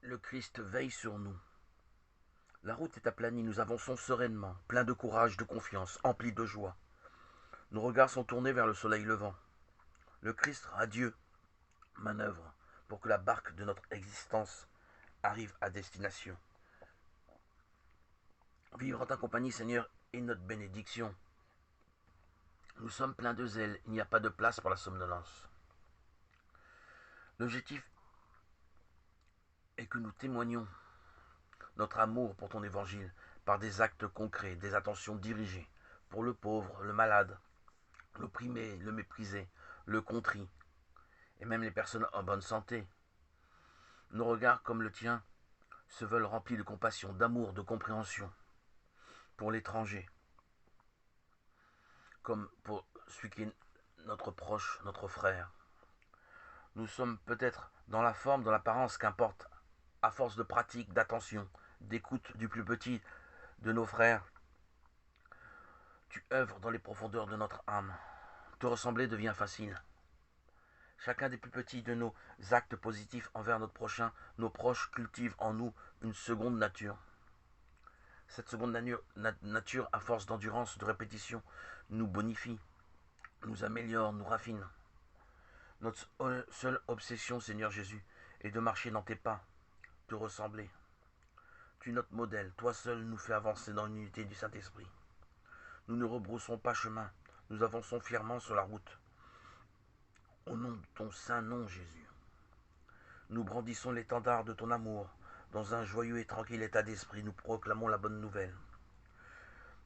Le Christ veille sur nous. La route est aplanie, nous avançons sereinement, pleins de courage, de confiance, emplis de joie. Nos regards sont tournés vers le soleil levant. Le Christ, radieux, manœuvre pour que la barque de notre existence arrive à destination. Vivre en ta compagnie, Seigneur, est notre bénédiction. Nous sommes pleins de zèle, il n'y a pas de place pour la somnolence. L'objectif est que nous témoignions notre amour pour ton évangile par des actes concrets, des attentions dirigées pour le pauvre, le malade, l'opprimé, le méprisé, le contrit, et même les personnes en bonne santé. Nos regards, comme le tien, se veulent remplis de compassion, d'amour, de compréhension pour l'étranger, comme pour celui qui est notre proche, notre frère. Nous sommes peut-être dans la forme, dans l'apparence, qu'importe, à force de pratique, d'attention, d'écoute du plus petit de nos frères. Tu œuvres dans les profondeurs de notre âme. Te ressembler devient facile. Chacun des plus petits de nos actes positifs envers notre prochain, nos proches cultivent en nous une seconde nature. Cette seconde nature, à force d'endurance, de répétition, nous bonifie, nous améliore, nous raffine. Notre seule obsession, Seigneur Jésus, est de marcher dans tes pas, te ressembler. Tu es notre modèle, toi seul nous fais avancer dans l'unité du Saint-Esprit. Nous ne rebroussons pas chemin, nous avançons fièrement sur la route. Au nom de ton saint nom, Jésus, nous brandissons l'étendard de ton amour. Dans un joyeux et tranquille état d'esprit, nous proclamons la bonne nouvelle.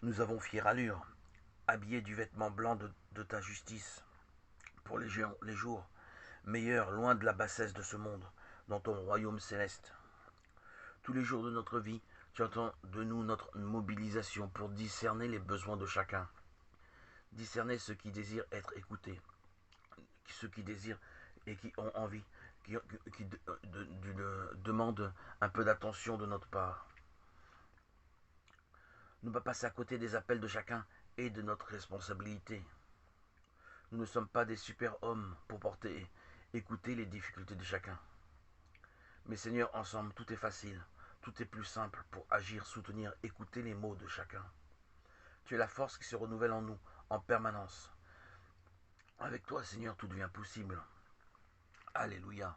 Nous avons fière allure, habillés du vêtement blanc de ta justice, pour les jours meilleurs, loin de la bassesse de ce monde, dans ton royaume céleste. Tous les jours de notre vie, tu entends de nous notre mobilisation pour discerner les besoins de chacun. Discerner ceux qui désirent être écoutés, ceux qui désirent et qui ont envie, qui demandent un peu d'attention de notre part. Ne pas passer à côté des appels de chacun et de notre responsabilité. Nous ne sommes pas des super-hommes pour écouter les difficultés de chacun. Mais Seigneur, ensemble, tout est facile, tout est plus simple pour agir, soutenir, écouter les mots de chacun. Tu es la force qui se renouvelle en nous, en permanence. Avec toi, Seigneur, tout devient possible. Alléluia.